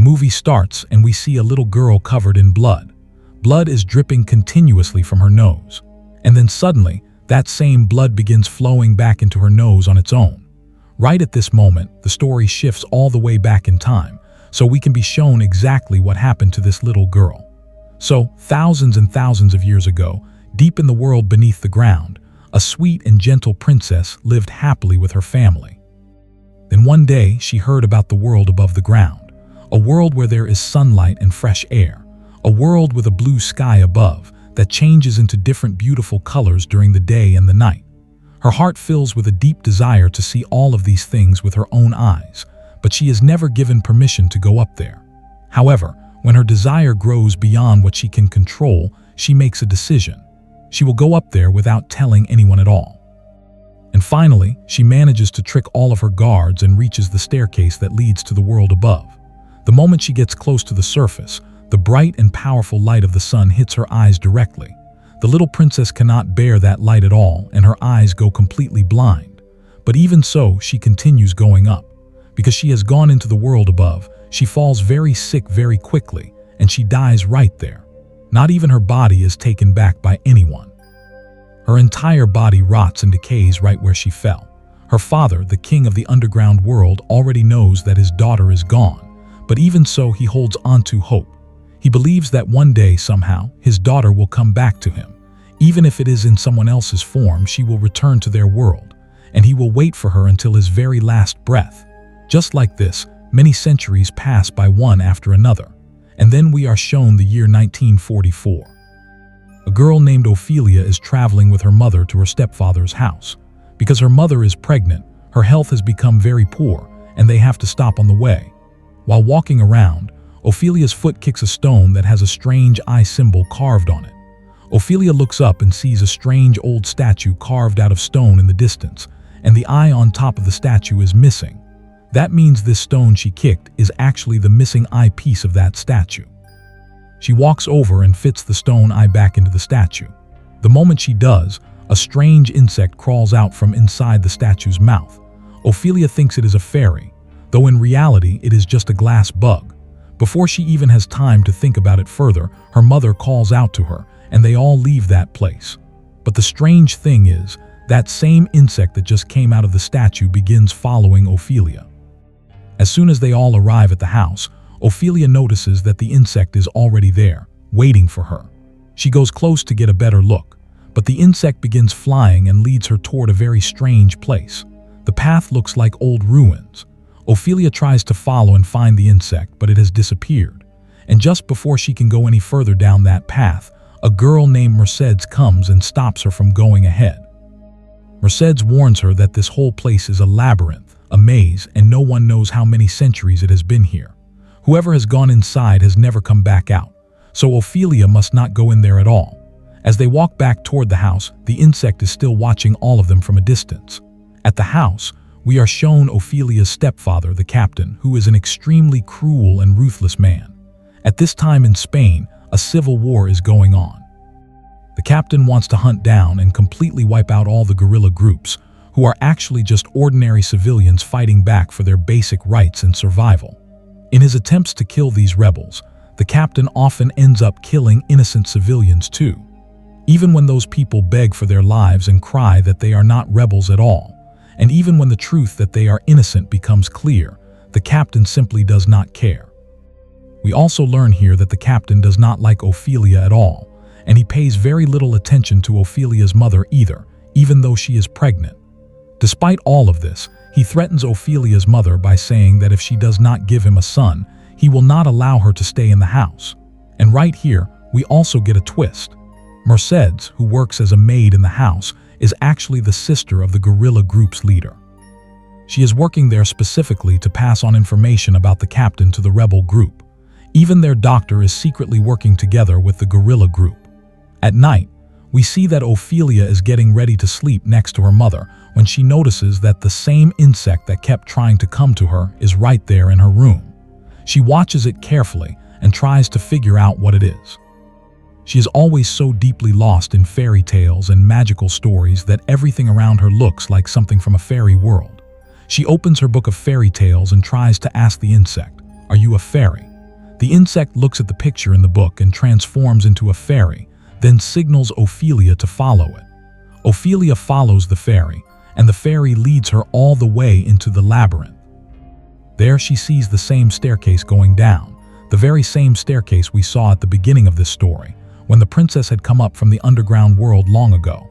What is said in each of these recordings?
movie starts and we see a little girl covered in blood. Blood is dripping continuously from her nose. And then suddenly, that same blood begins flowing back into her nose on its own. Right at this moment, the story shifts all the way back in time, so we can be shown exactly what happened to this little girl. So, thousands and thousands of years ago, deep in the world beneath the ground, a sweet and gentle princess lived happily with her family. Then one day, she heard about the world above the ground, a world where there is sunlight and fresh air, a world with a blue sky above that changes into different beautiful colors during the day and the night. Her heart fills with a deep desire to see all of these things with her own eyes, but she is never given permission to go up there. However, when her desire grows beyond what she can control, she makes a decision. She will go up there without telling anyone at all. And finally, she manages to trick all of her guards and reaches the staircase that leads to the world above. The moment she gets close to the surface, the bright and powerful light of the sun hits her eyes directly. The little princess cannot bear that light at all, and her eyes go completely blind. But even so, she continues going up. Because she has gone into the world above, she falls very sick very quickly, and she dies right there. Not even her body is taken back by anyone. Her entire body rots and decays right where she fell. Her father, the king of the underground world, already knows that his daughter is gone, but even so, he holds on to hope. He believes that one day, somehow, his daughter will come back to him. Even if it is in someone else's form, she will return to their world, and he will wait for her until his very last breath. Just like this, many centuries pass by one after another, and then we are shown the year 1944. A girl named Ophelia is traveling with her mother to her stepfather's house. Because her mother is pregnant, her health has become very poor, and they have to stop on the way. While walking around, Ophelia's foot kicks a stone that has a strange eye symbol carved on it. Ophelia looks up and sees a strange old statue carved out of stone in the distance, and the eye on top of the statue is missing. That means this stone she kicked is actually the missing eye piece of that statue. She walks over and fits the stone eye back into the statue. The moment she does, a strange insect crawls out from inside the statue's mouth. Ophelia thinks it is a fairy, though in reality it is just a glass bug. Before she even has time to think about it further, her mother calls out to her, and they all leave that place. But the strange thing is, that same insect that just came out of the statue begins following Ophelia. As soon as they all arrive at the house, Ophelia notices that the insect is already there, waiting for her. She goes close to get a better look, but the insect begins flying and leads her toward a very strange place. The path looks like old ruins. Ophelia tries to follow and find the insect, but it has disappeared. And just before she can go any further down that path, a girl named Mercedes comes and stops her from going ahead. Mercedes warns her that this whole place is a labyrinth, a maze, and no one knows how many centuries it has been here. Whoever has gone inside has never come back out, so Ophelia must not go in there at all. As they walk back toward the house, the insect is still watching all of them from a distance. At the house, we are shown Ophelia's stepfather, the captain, who is an extremely cruel and ruthless man. At this time in Spain, a civil war is going on. The captain wants to hunt down and completely wipe out all the guerrilla groups, who are actually just ordinary civilians fighting back for their basic rights and survival. In his attempts to kill these rebels, the captain often ends up killing innocent civilians too. Even when those people beg for their lives and cry that they are not rebels at all, and even when the truth that they are innocent becomes clear, the captain simply does not care. We also learn here that the captain does not like Ophelia at all, and he pays very little attention to Ophelia's mother either, even though she is pregnant. Despite all of this, he threatens Ophelia's mother by saying that if she does not give him a son, he will not allow her to stay in the house. And right here, we also get a twist. Mercedes, who works as a maid in the house, is actually the sister of the guerrilla group's leader. She is working there specifically to pass on information about the captain to the rebel group. Even their doctor is secretly working together with the guerrilla group. At night, we see that Ophelia is getting ready to sleep next to her mother when she notices that the same insect that kept trying to come to her is right there in her room. She watches it carefully and tries to figure out what it is. She is always so deeply lost in fairy tales and magical stories that everything around her looks like something from a fairy world. She opens her book of fairy tales and tries to ask the insect, "Are you a fairy?" The insect looks at the picture in the book and transforms into a fairy, then signals Ophelia to follow it. Ophelia follows the fairy, and the fairy leads her all the way into the labyrinth. There she sees the same staircase going down, the very same staircase we saw at the beginning of this story, when the princess had come up from the underground world long ago.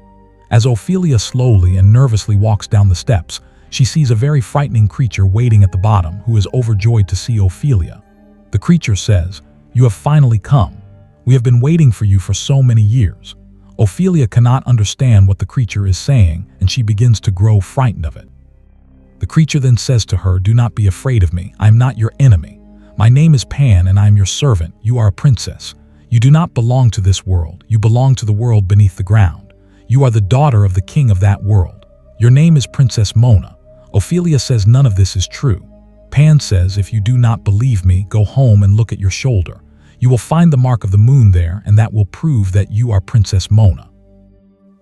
As Ophelia slowly and nervously walks down the steps, she sees a very frightening creature waiting at the bottom who is overjoyed to see Ophelia. The creature says, "You have finally come. We have been waiting for you for so many years." Ophelia cannot understand what the creature is saying, and she begins to grow frightened of it. The creature then says to her, "Do not be afraid of me. I am not your enemy. My name is Pan, and I am your servant. You are a princess. You do not belong to this world. You belong to the world beneath the ground. You are the daughter of the king of that world. Your name is Princess Mona." Ophelia says none of this is true. Pan says, "If you do not believe me, go home and look at your shoulder. You will find the mark of the moon there, and that will prove that you are Princess Mona."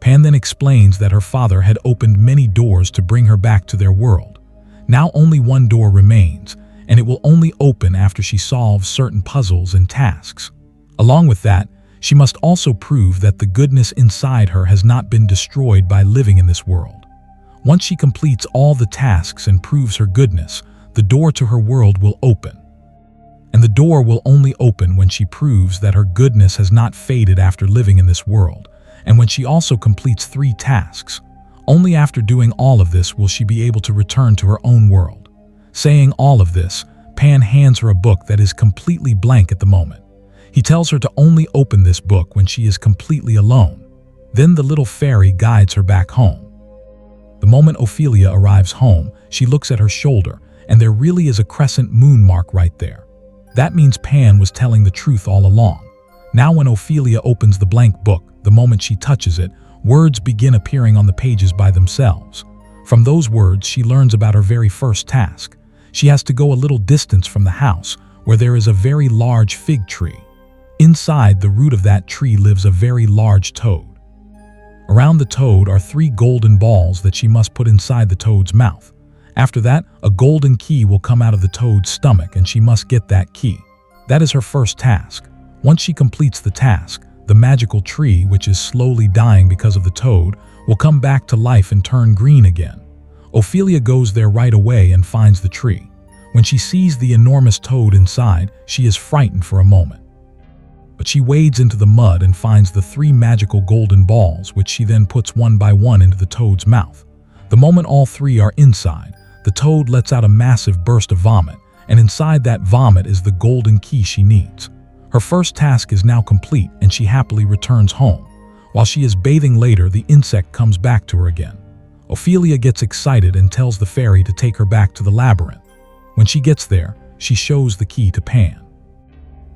Pan then explains that her father had opened many doors to bring her back to their world. Now only one door remains, and it will only open after she solves certain puzzles and tasks. Along with that, she must also prove that the goodness inside her has not been destroyed by living in this world. Once she completes all the tasks and proves her goodness, the door to her world will open. And the door will only open when she proves that her goodness has not faded after living in this world, and when she also completes 3 tasks. Only after doing all of this will she be able to return to her own world. Saying all of this, Pan hands her a book that is completely blank at the moment. He tells her to only open this book when she is completely alone. Then the little fairy guides her back home. The moment Ophelia arrives home, she looks at her shoulder, and there really is a crescent moon mark right there. That means Pan was telling the truth all along. Now when Ophelia opens the blank book, the moment she touches it, words begin appearing on the pages by themselves. From those words, she learns about her very first task. She has to go a little distance from the house, where there is a very large fig tree. Inside the root of that tree lives a very large toad. Around the toad are 3 golden balls that she must put inside the toad's mouth. After that, a golden key will come out of the toad's stomach, and she must get that key. That is her first task. Once she completes the task, the magical tree, which is slowly dying because of the toad, will come back to life and turn green again. Ophelia goes there right away and finds the tree. When she sees the enormous toad inside, she is frightened for a moment. But she wades into the mud and finds the 3 magical golden balls, which she then puts one by one into the toad's mouth. The moment all 3 are inside, the toad lets out a massive burst of vomit, and inside that vomit is the golden key she needs. Her first task is now complete, and she happily returns home. While she is bathing later, the insect comes back to her again. Ophelia gets excited and tells the fairy to take her back to the labyrinth. When she gets there, she shows the key to Pan.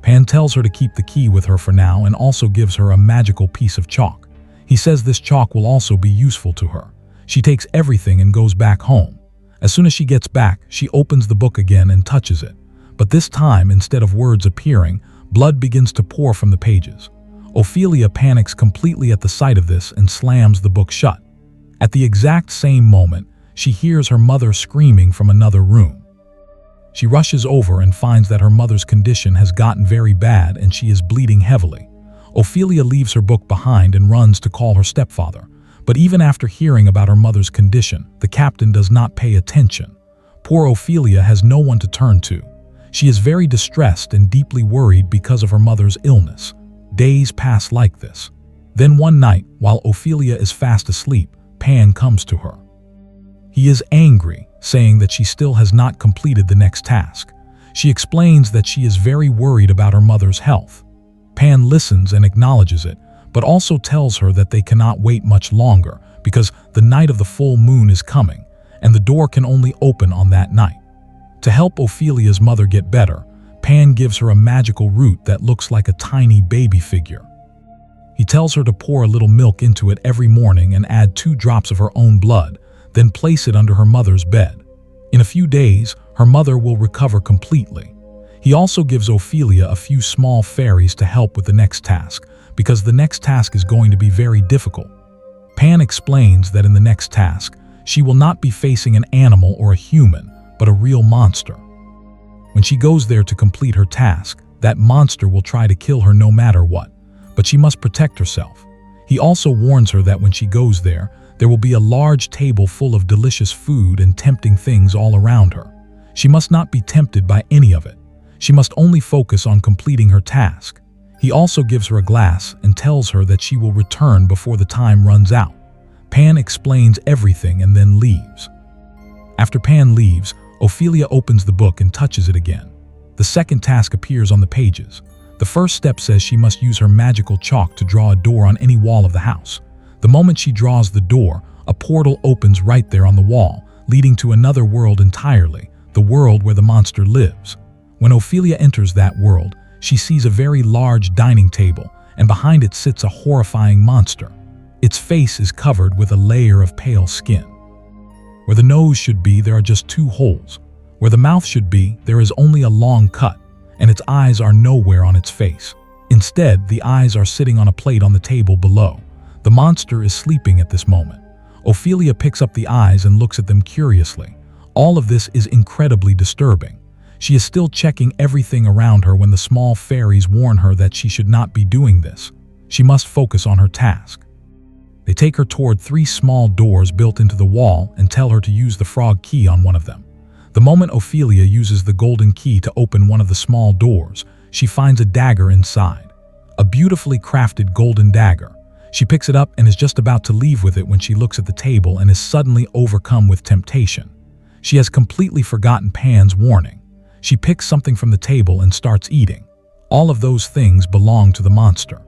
Pan tells her to keep the key with her for now and also gives her a magical piece of chalk. He says this chalk will also be useful to her. She takes everything and goes back home. As soon as she gets back, she opens the book again and touches it. But this time, instead of words appearing, blood begins to pour from the pages. Ophelia panics completely at the sight of this and slams the book shut. At the exact same moment, she hears her mother screaming from another room. She rushes over and finds that her mother's condition has gotten very bad and she is bleeding heavily. Ophelia leaves her book behind and runs to call her stepfather. But even after hearing about her mother's condition, the captain does not pay attention. Poor Ophelia has no one to turn to. She is very distressed and deeply worried because of her mother's illness. Days pass like this. Then one night, while Ophelia is fast asleep, Pan comes to her. He is angry, saying that she still has not completed the next task. She explains that she is very worried about her mother's health. Pan listens and acknowledges it, but also tells her that they cannot wait much longer because the night of the full moon is coming, and the door can only open on that night. To help Ophelia's mother get better, Pan gives her a magical root that looks like a tiny baby figure. He tells her to pour a little milk into it every morning and add 2 drops of her own blood, then place it under her mother's bed. In a few days, her mother will recover completely. He also gives Ophelia a few small fairies to help with the next task, because the next task is going to be very difficult. Pan explains that in the next task, she will not be facing an animal or a human, but a real monster. When she goes there to complete her task, That monster will try to kill her no matter what, but she must protect herself. He also warns her that when she goes there will be a large table full of delicious food and tempting things all around her. She must not be tempted by any of it. She must only focus on completing her task. He also gives her a glass and tells her that she will return before the time runs out. Pan explains everything and then leaves. After Pan leaves, Ophelia opens the book and touches it again. The second task appears on the pages. The first step says she must use her magical chalk to draw a door on any wall of the house. The moment she draws the door, a portal opens right there on the wall, leading to another world entirely, the world where the monster lives. When Ophelia enters that world, she sees a very large dining table, and behind it sits a horrifying monster. Its face is covered with a layer of pale skin. Where the nose should be, there are just 2 holes. Where the mouth should be, there is only a long cut, and its eyes are nowhere on its face. Instead, the eyes are sitting on a plate on the table below. The monster is sleeping at this moment. Ophelia picks up the eyes and looks at them curiously. All of this is incredibly disturbing. She is still checking everything around her when the small fairies warn her that she should not be doing this. She must focus on her task. They take her toward 3 small doors built into the wall and tell her to use the frog key on one of them. The moment Ophelia uses the golden key to open one of the small doors, she finds a dagger inside. A beautifully crafted golden dagger. She picks it up and is just about to leave with it when she looks at the table and is suddenly overcome with temptation. She has completely forgotten Pan's warning. She picks something from the table and starts eating. All of those things belong to the monster.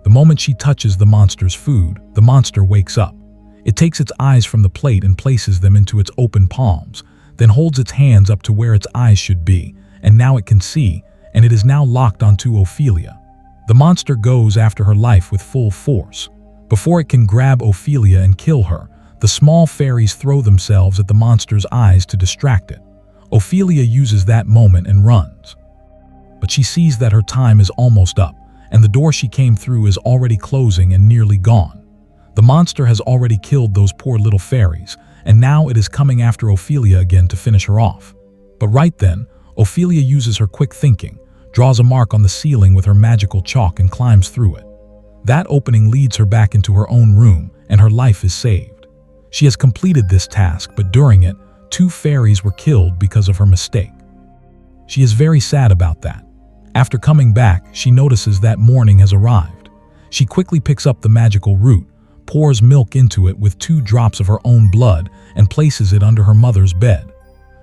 The moment she touches the monster's food, the monster wakes up. It takes its eyes from the plate and places them into its open palms, then holds its hands up to where its eyes should be, and now it can see, and it is now locked onto Ophelia. The monster goes after her life with full force. Before it can grab Ophelia and kill her, the small fairies throw themselves at the monster's eyes to distract it. Ophelia uses that moment and runs. But she sees that her time is almost up, and the door she came through is already closing and nearly gone. The monster has already killed those poor little fairies, and now it is coming after Ophelia again to finish her off. But right then, Ophelia uses her quick thinking, draws a mark on the ceiling with her magical chalk and climbs through it. That opening leads her back into her own room, and her life is saved. She has completed this task, but during it, 2 fairies were killed because of her mistake. She is very sad about that. After coming back, she notices that morning has arrived. She quickly picks up the magical root, pours milk into it with 2 drops of her own blood, and places it under her mother's bed.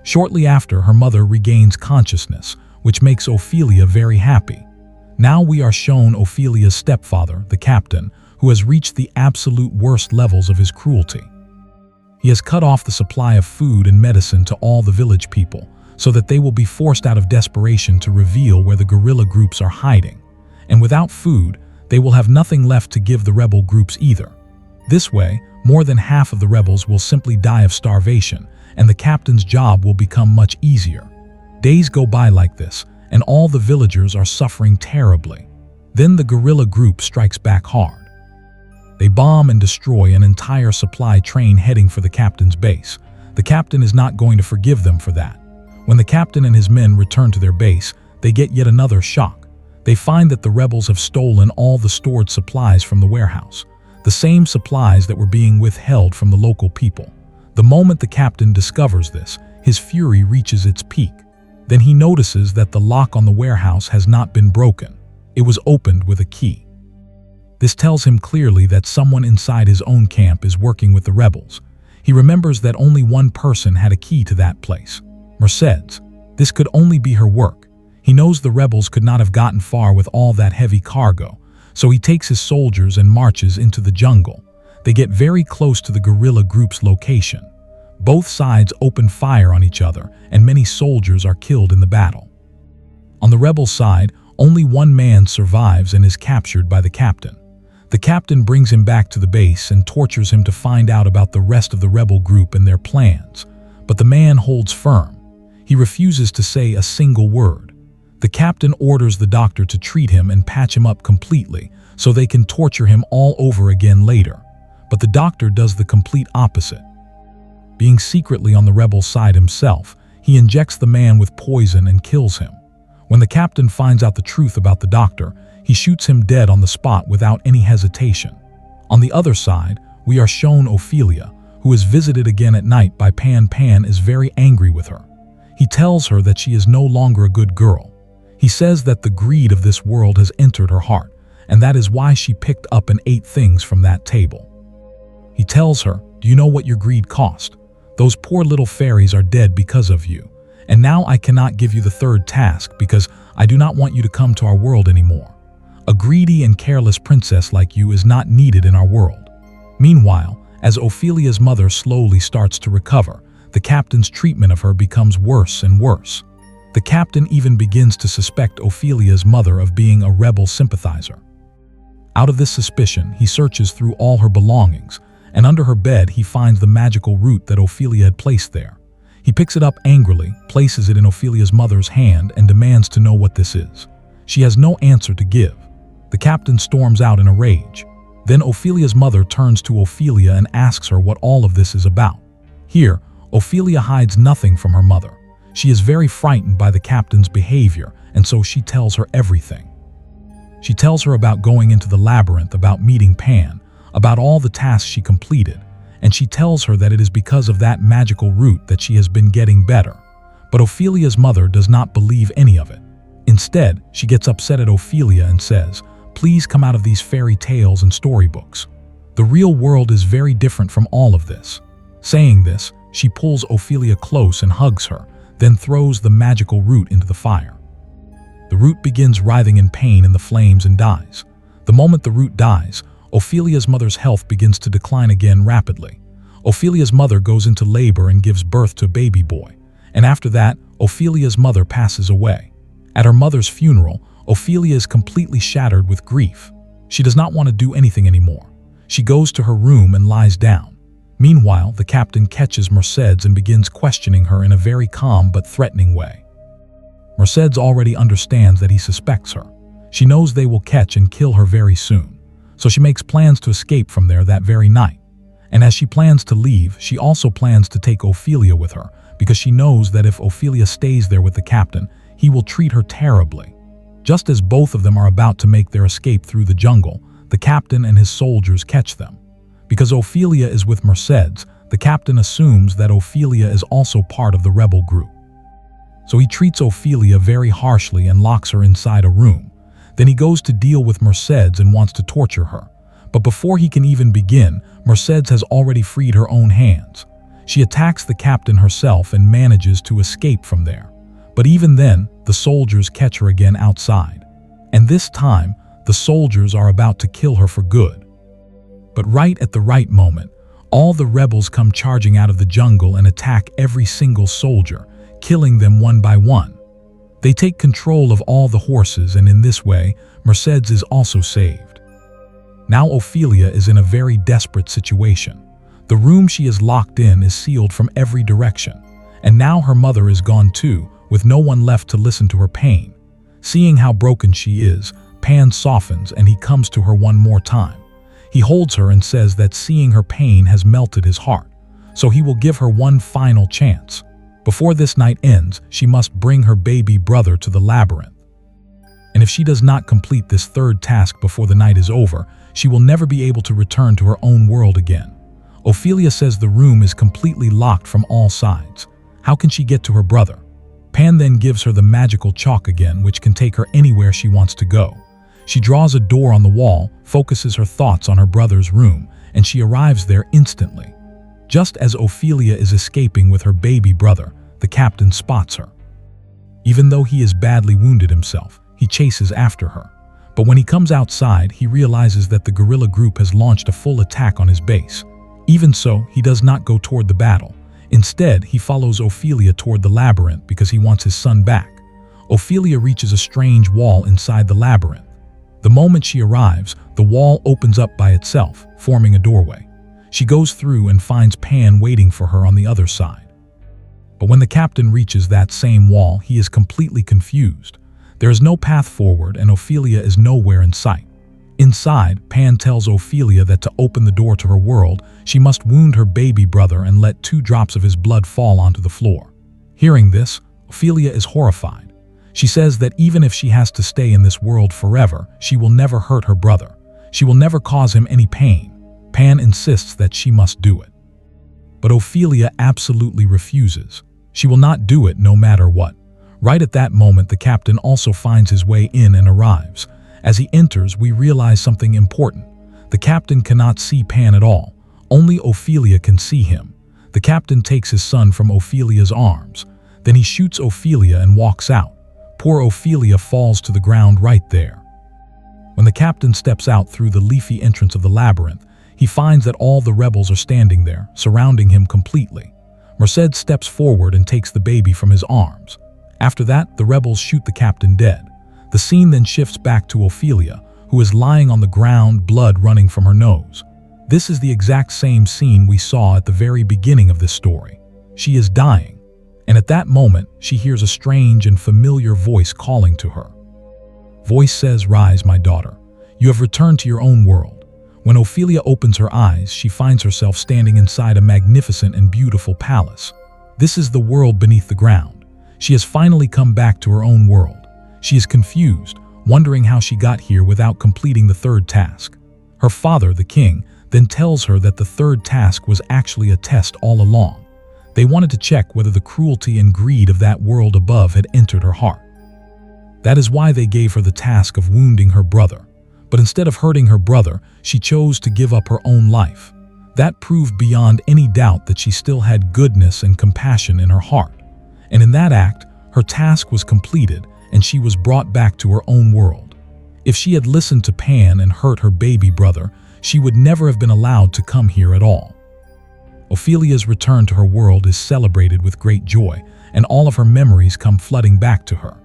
Shortly after, her mother regains consciousness, which makes Ophelia very happy. Now we are shown Ophelia's stepfather, the captain, who has reached the absolute worst levels of his cruelty. He has cut off the supply of food and medicine to all the village people, so that they will be forced out of desperation to reveal where the guerrilla groups are hiding. And without food, they will have nothing left to give the rebel groups either. This way, more than half of the rebels will simply die of starvation, and the captain's job will become much easier. Days go by like this, and all the villagers are suffering terribly. Then the guerrilla group strikes back hard. They bomb and destroy an entire supply train heading for the captain's base. The captain is not going to forgive them for that. When the captain and his men return to their base, they get yet another shock. They find that the rebels have stolen all the stored supplies from the warehouse, the same supplies that were being withheld from the local people. The moment the captain discovers this, his fury reaches its peak. Then he notices that the lock on the warehouse has not been broken. It was opened with a key. This tells him clearly that someone inside his own camp is working with the rebels. He remembers that only one person had a key to that place, Mercedes. This could only be her work. He knows the rebels could not have gotten far with all that heavy cargo, so he takes his soldiers and marches into the jungle. They get very close to the guerrilla group's location. Both sides open fire on each other, and many soldiers are killed in the battle. On the rebel side, only one man survives and is captured by the captain. The captain brings him back to the base and tortures him to find out about the rest of the rebel group and their plans. But the man holds firm. He refuses to say a single word. The captain orders the doctor to treat him and patch him up completely so they can torture him all over again later. But the doctor does the complete opposite. Being secretly on the rebel side himself, he injects the man with poison and kills him. When the captain finds out the truth about the doctor, he shoots him dead on the spot without any hesitation. On the other side, we are shown Ophelia, who is visited again at night by Pan. Pan is very angry with her. He tells her that she is no longer a good girl. He says that the greed of this world has entered her heart, and that is why she picked up and ate things from that table. He tells her, "Do you know what your greed cost? Those poor little fairies are dead because of you. And now I cannot give you the third task because I do not want you to come to our world anymore. A greedy and careless princess like you is not needed in our world." Meanwhile, as Ophelia's mother slowly starts to recover, the captain's treatment of her becomes worse and worse. The captain even begins to suspect Ophelia's mother of being a rebel sympathizer. Out of this suspicion, he searches through all her belongings, and under her bed he finds the magical root that Ophelia had placed there. He picks it up angrily, places it in Ophelia's mother's hand, and demands to know what this is. She has no answer to give. The captain storms out in a rage. Then Ophelia's mother turns to Ophelia and asks her what all of this is about. Here, Ophelia hides nothing from her mother. She is very frightened by the captain's behavior, and so she tells her everything. She tells her about going into the labyrinth, about meeting Pan, about all the tasks she completed, and she tells her that it is because of that magical root that she has been getting better. But Ophelia's mother does not believe any of it. Instead, she gets upset at Ophelia and says, "Please come out of these fairy tales and storybooks. The real world is very different from all of this." Saying this, she pulls Ophelia close and hugs her, then throws the magical root into the fire. The root begins writhing in pain in the flames and dies. The moment the root dies, Ophelia's mother's health begins to decline again rapidly. Ophelia's mother goes into labor and gives birth to a baby boy, and after that, Ophelia's mother passes away. At her mother's funeral, Ophelia is completely shattered with grief. She does not want to do anything anymore. She goes to her room and lies down. Meanwhile, the captain catches Mercedes and begins questioning her in a very calm but threatening way. Mercedes already understands that he suspects her. She knows they will catch and kill her very soon, so she makes plans to escape from there that very night. And as she plans to leave, she also plans to take Ophelia with her, because she knows that if Ophelia stays there with the captain, he will treat her terribly. Just as both of them are about to make their escape through the jungle, the captain and his soldiers catch them. Because Ophelia is with Mercedes, the captain assumes that Ophelia is also part of the rebel group. So he treats Ophelia very harshly and locks her inside a room. Then he goes to deal with Mercedes and wants to torture her. But before he can even begin, Mercedes has already freed her own hands. She attacks the captain herself and manages to escape from there. But even then, the soldiers catch her again outside. And this time, the soldiers are about to kill her for good. But right at the right moment, all the rebels come charging out of the jungle and attack every single soldier, killing them one by one. They take control of all the horses, and in this way, Mercedes is also saved. Now Ophelia is in a very desperate situation. The room she is locked in is sealed from every direction, and now her mother is gone too, with no one left to listen to her pain. Seeing how broken she is, Pan softens and he comes to her one more time. He holds her and says that seeing her pain has melted his heart, so he will give her one final chance. Before this night ends, she must bring her baby brother to the labyrinth. And if she does not complete this third task before the night is over, she will never be able to return to her own world again. Ophelia says the room is completely locked from all sides. How can she get to her brother? Pan then gives her the magical chalk again, which can take her anywhere she wants to go. She draws a door on the wall, focuses her thoughts on her brother's room, and she arrives there instantly. Just as Ophelia is escaping with her baby brother, the captain spots her. Even though he is badly wounded himself, he chases after her. But when he comes outside, he realizes that the guerrilla group has launched a full attack on his base. Even so, he does not go toward the battle. Instead, he follows Ophelia toward the labyrinth because he wants his son back. Ophelia reaches a strange wall inside the labyrinth. The moment she arrives, the wall opens up by itself, forming a doorway. She goes through and finds Pan waiting for her on the other side. But when the captain reaches that same wall, he is completely confused. There is no path forward and Ophelia is nowhere in sight. Inside, Pan tells Ophelia that to open the door to her world, she must wound her baby brother and let 2 drops of his blood fall onto the floor. Hearing this, Ophelia is horrified. She says that even if she has to stay in this world forever, she will never hurt her brother. She will never cause him any pain. Pan insists that she must do it. But Ophelia absolutely refuses. She will not do it no matter what. Right at that moment, the captain also finds his way in and arrives. As he enters, we realize something important. The captain cannot see Pan at all. Only Ophelia can see him. The captain takes his son from Ophelia's arms. Then he shoots Ophelia and walks out. Poor Ophelia falls to the ground right there. When the captain steps out through the leafy entrance of the labyrinth, he finds that all the rebels are standing there, surrounding him completely. Merced steps forward and takes the baby from his arms. After that, the rebels shoot the captain dead. The scene then shifts back to Ophelia, who is lying on the ground, blood running from her nose. This is the exact same scene we saw at the very beginning of this story. She is dying, and at that moment, she hears a strange and familiar voice calling to her. Voice says, "Rise, my daughter. You have returned to your own world." When Ophelia opens her eyes, she finds herself standing inside a magnificent and beautiful palace. This is the world beneath the ground. She has finally come back to her own world. She is confused, wondering how she got here without completing the third task. Her father, the king, then tells her that the third task was actually a test all along. They wanted to check whether the cruelty and greed of that world above had entered her heart. That is why they gave her the task of wounding her brother. But instead of hurting her brother, she chose to give up her own life. That proved beyond any doubt that she still had goodness and compassion in her heart. And in that act, her task was completed and she was brought back to her own world. If she had listened to Pan and hurt her baby brother, she would never have been allowed to come here at all. Ophelia's return to her world is celebrated with great joy, and all of her memories come flooding back to her.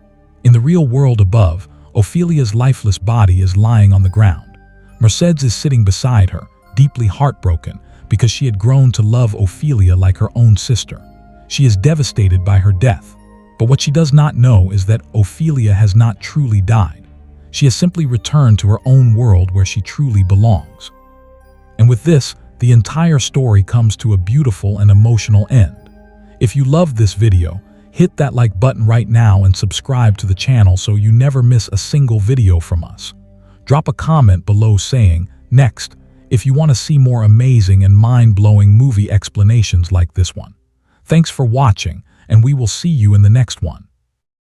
In the real world above, Ophelia's lifeless body is lying on the ground. Mercedes is sitting beside her, deeply heartbroken because she had grown to love Ophelia like her own sister. She is devastated by her death, but what she does not know is that Ophelia has not truly died. She has simply returned to her own world where she truly belongs. And with this, the entire story comes to a beautiful and emotional end. If you loved this video, hit that like button right now and subscribe to the channel so you never miss a single video from us. Drop a comment below saying, "Next," if you want to see more amazing and mind-blowing movie explanations like this one. Thanks for watching, and we will see you in the next one.